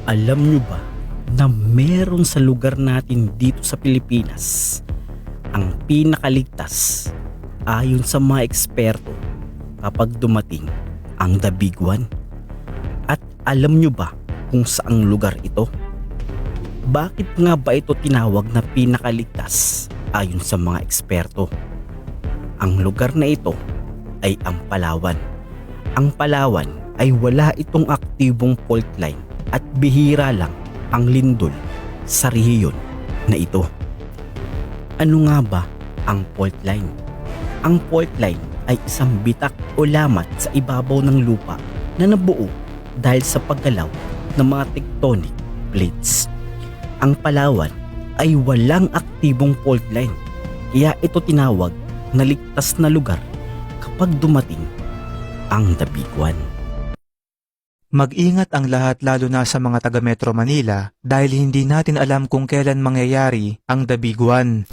Alam nyo ba na meron sa lugar natin dito sa Pilipinas ang pinakaligtas ayon sa mga eksperto kapag dumating ang The Big One? At alam nyo ba kung saang lugar ito? Bakit nga ba ito tinawag na pinakaligtas ayon sa mga eksperto? Ang lugar na ito ay ang Palawan. Ang Palawan ay wala itong aktibong fault line at bihira lang ang lindol sa rehiyon na ito. Ano nga ba ang fault line? Ang fault line ay isang bitak o lamat sa ibabaw ng lupa na nabuo dahil sa paggalaw ng mga tectonic plates. Ang Palawan ay walang aktibong fault line, kaya ito tinawag na ligtas na lugar kapag dumating ang The Big One. Mag-ingat ang lahat lalo na sa mga taga Metro Manila dahil hindi natin alam kung kailan mangyayari ang The Big One.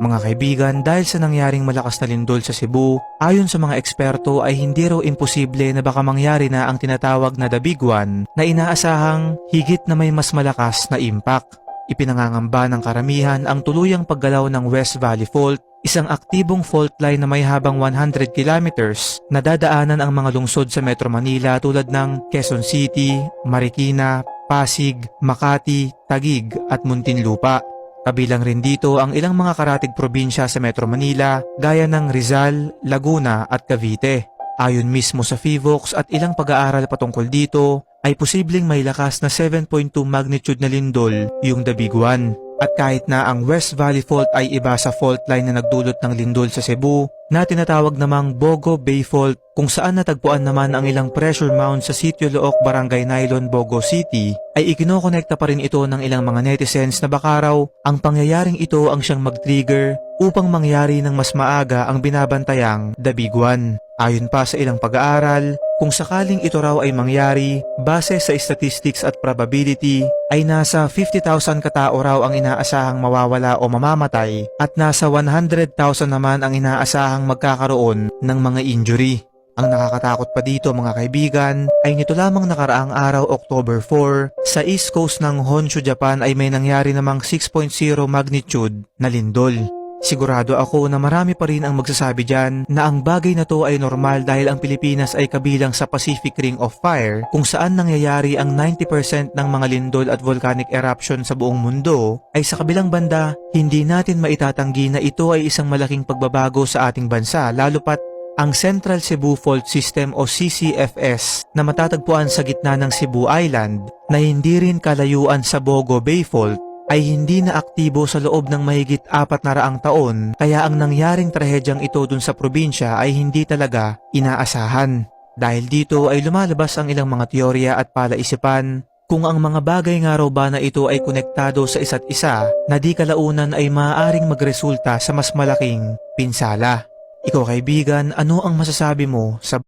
Mga kaibigan, dahil sa nangyaring malakas na lindol sa Cebu, ayon sa mga eksperto ay hindi raw imposible na baka mangyari na ang tinatawag na The Big One na inaasahang higit na may mas malakas na impact. Ipinangangamba ng karamihan ang tuluyang paggalaw ng West Valley Fault, isang aktibong fault line na may habang 100 kilometers na dadaanan ang mga lungsod sa Metro Manila tulad ng Quezon City, Marikina, Pasig, Makati, Taguig at Muntinlupa. Kabilang rin dito ang ilang mga karatig probinsya sa Metro Manila gaya ng Rizal, Laguna at Cavite. Ayon mismo sa PHIVOLCS at ilang pag-aaral patungkol dito, ay posibleng may lakas na 7.2 magnitude na lindol yung The Big One. At kahit na ang West Valley Fault ay iba sa fault line na nagdulot ng lindol sa Cebu na tinatawag namang Bogo Bay Fault kung saan natagpuan naman ang ilang pressure mound sa Sitio Looc, Barangay Nailon, Bogo City, ay ikinokonekta pa rin ito ng ilang mga netizens na baka raw ang pangyayaring ito ang siyang mag-trigger upang mangyari ng mas maaga ang binabantayang The Big One. Ayon pa sa ilang pag-aaral, kung sakaling ito raw ay mangyari, base sa statistics at probability, ay nasa 50,000 katao raw ang inaasahang mawawala o mamamatay at nasa 100,000 naman ang inaasahang magkakaroon ng mga injury. Ang nakakatakot pa dito mga kaibigan ay nito lamang nakaraang araw October 4 sa East Coast ng Honshu, Japan ay may nangyari namang 6.0 magnitude na lindol. Sigurado ako na marami pa rin ang magsasabi dyan na ang bagay na to ay normal dahil ang Pilipinas ay kabilang sa Pacific Ring of Fire kung saan nangyayari ang 90% ng mga lindol at volcanic eruption sa buong mundo, ay sa kabilang banda, hindi natin maitatanggi na ito ay isang malaking pagbabago sa ating bansa lalo pat ang Central Cebu Fault System o CCFS na matatagpuan sa gitna ng Cebu Island na hindi rin kalayuan sa Bogo Bay Fault ay hindi na aktibo sa loob ng mahigit 400 taon kaya ang nangyaring trahedyang ito dun sa probinsya ay hindi talaga inaasahan. Dahil dito ay lumalabas ang ilang mga teorya at palaisipan kung ang mga bagay nga raw ba na ito ay konektado sa isa't isa na di kalaunan ay maaaring magresulta sa mas malaking pinsala. Ikaw kaibigan, ano ang masasabi mo sa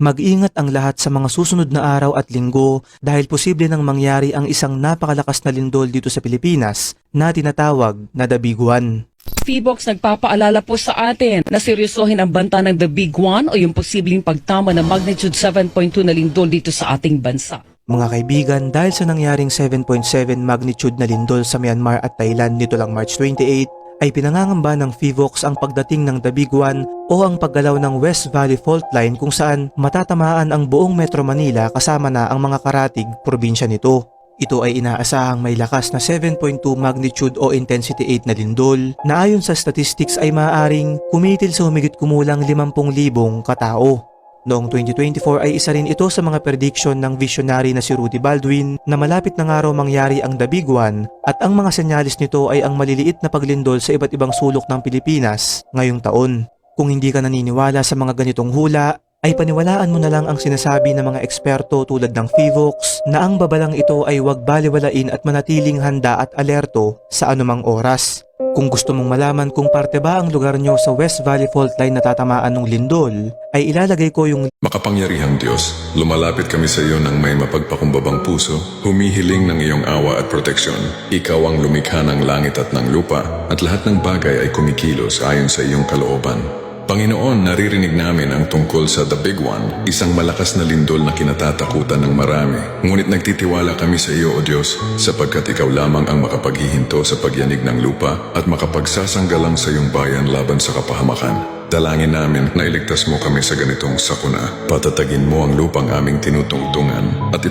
Mag-ingat ang lahat sa mga susunod na araw at linggo dahil posible nang mangyari ang isang napakalakas na lindol dito sa Pilipinas na tinatawag na The Big One. PHIVOLCS nagpapaalala po sa atin na seryosohin ang banta ng The Big One o yung posibleng pagtama ng magnitude 7.2 na lindol dito sa ating bansa. Mga kaibigan, dahil sa nangyaring 7.7 magnitude na lindol sa Myanmar at Thailand nito lang March 28, ay pinangangamba ng PHIVOLCS ang pagdating ng The Big One o ang paggalaw ng West Valley Fault Line kung saan matatamaan ang buong Metro Manila kasama na ang mga karatig probinsya nito. Ito ay inaasahang may lakas na 7.2 magnitude o intensity 8 na lindol na ayon sa statistics ay maaaring kumitil sa humigit kumulang 50,000 katao. Noong 2024 ay isa rin ito sa mga prediction ng visionary na si Rudy Baldwin na malapit na nga raw mangyari ang The Big One at ang mga senyalis nito ay ang maliliit na paglindol sa iba't ibang sulok ng Pilipinas ngayong taon. Kung hindi ka naniniwala sa mga ganitong hula, ay paniwalaan mo na lang ang sinasabi ng mga eksperto tulad ng PHIVOLCS na ang babalang ito ay huwag baliwalain at manatiling handa at alerto sa anumang oras. Kung gusto mong malaman kung parte ba ang lugar nyo sa West Valley Fault Line na tatamaan ng lindol, ay ilalagay ko yung Makapangyarihang Diyos, lumalapit kami sa iyo ng may mapagpakumbabang puso, humihiling ng iyong awa at proteksyon. Ikaw ang lumikha ng langit at ng lupa, at lahat ng bagay ay kumikilos ayon sa iyong kalooban. Panginoon, naririnig namin ang tungkol sa The Big One, isang malakas na lindol na kinatatakutan ng marami. Ngunit nagtitiwala kami sa iyo, O Diyos, sapagkat ikaw lamang ang makapaghihinto sa pagyanig ng lupa at makapagsasanggalang sa iyong bayan laban sa kapahamakan. Dalangin namin na iligtas mo kami sa ganitong sakuna. Patatagin mo ang lupang aming tinutungtungan at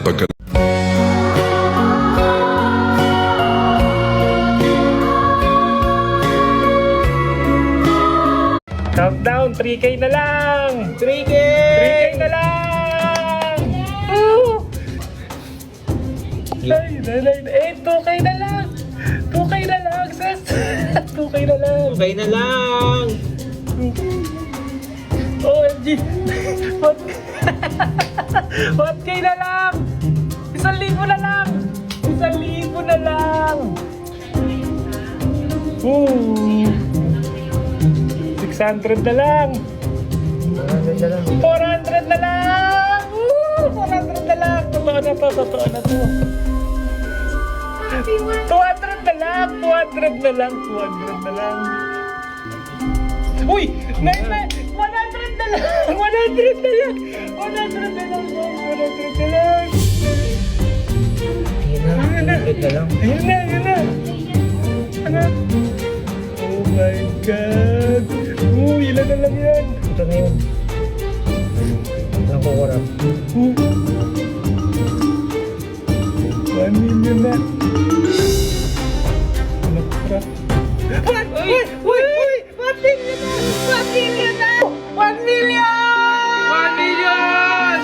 Countdown, 3K na lang! 3K na lang! Woo! Ay, 2K na lang! 2K na lang, sis! 2K na lang! 2K na lang! OMG! 1K na lang! 1,000 na lang! 1,000 na lang! Ooh! 600 na lang! 400 na lang! Woo! 400 na lang! Totoo na to. 200 na lang! 200 na lang! Uy! 100 na lang! 100 na lang! 100 na lang! 100 na lang! Ayun na lang. Ayun na! Ano? Oh my God! Ilan na lang yan? Ito na yun. Walang kukurap. 1 million na. Ano ka? Uy! 1 million na! 1 million na! 1 million!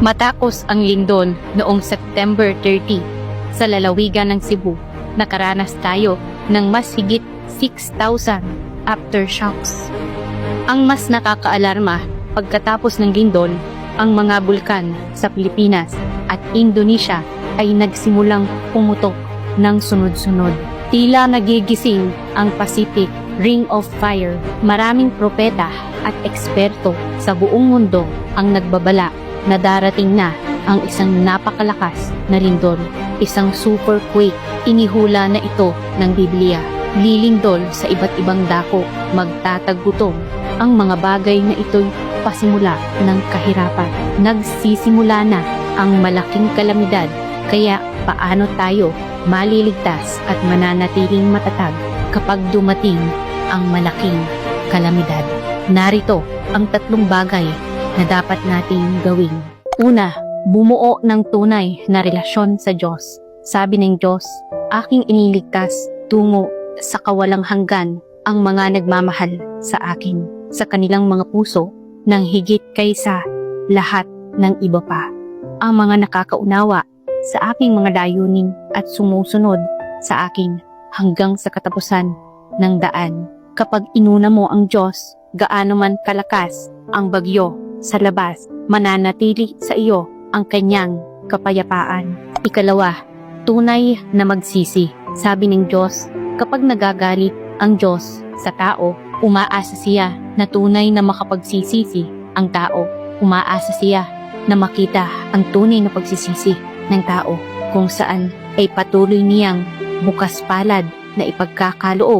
Matapos ang lindol noong September 30 sa lalawigan ng Cebu, nakaranas tayo ng mas higit 6,000 aftershocks. Ang mas nakakaalarma pagkatapos ng lindol, ang mga bulkan sa Pilipinas at Indonesia ay nagsimulang pumutok ng sunod-sunod. Tila nagigising ang Pacific Ring of Fire. Maraming propeta at eksperto sa buong mundo ang nagbabala na darating na ang isang napakalakas na lindol, isang super quake. Inihula na ito ng Biblia. Lilindol sa iba't ibang dako, magtatagutom ang mga bagay na ito'y pasimula ng kahirapan. Nagsisimula na ang malaking kalamidad, kaya paano tayo maliligtas at mananatiling matatag kapag dumating ang malaking kalamidad? Narito ang 3 bagay na dapat nating gawin. Una, bumuo ng tunay na relasyon sa Diyos. Sabi ng Diyos, aking iniligtas tungo sa kawalang hanggan ang mga nagmamahal sa akin, sa kanilang mga puso ng higit kaysa lahat ng iba pa. Ang mga nakakaunawa sa aking mga layunin at sumusunod sa akin hanggang sa katapusan ng daan. Kapag inuna mo ang Diyos, gaano man kalakas ang bagyo sa labas, mananatili sa iyo ang kanyang kapayapaan. Ikalawa, tunay na magsisi. Sabi ng Diyos, kapag nagagalit ang Diyos sa tao, umaasa siya na tunay na makapagsisisi ang tao. Umaasa siya na makita ang tunay na pagsisisi ng tao, kung saan ay patuloy niyang bukas palad na ipagkakaloob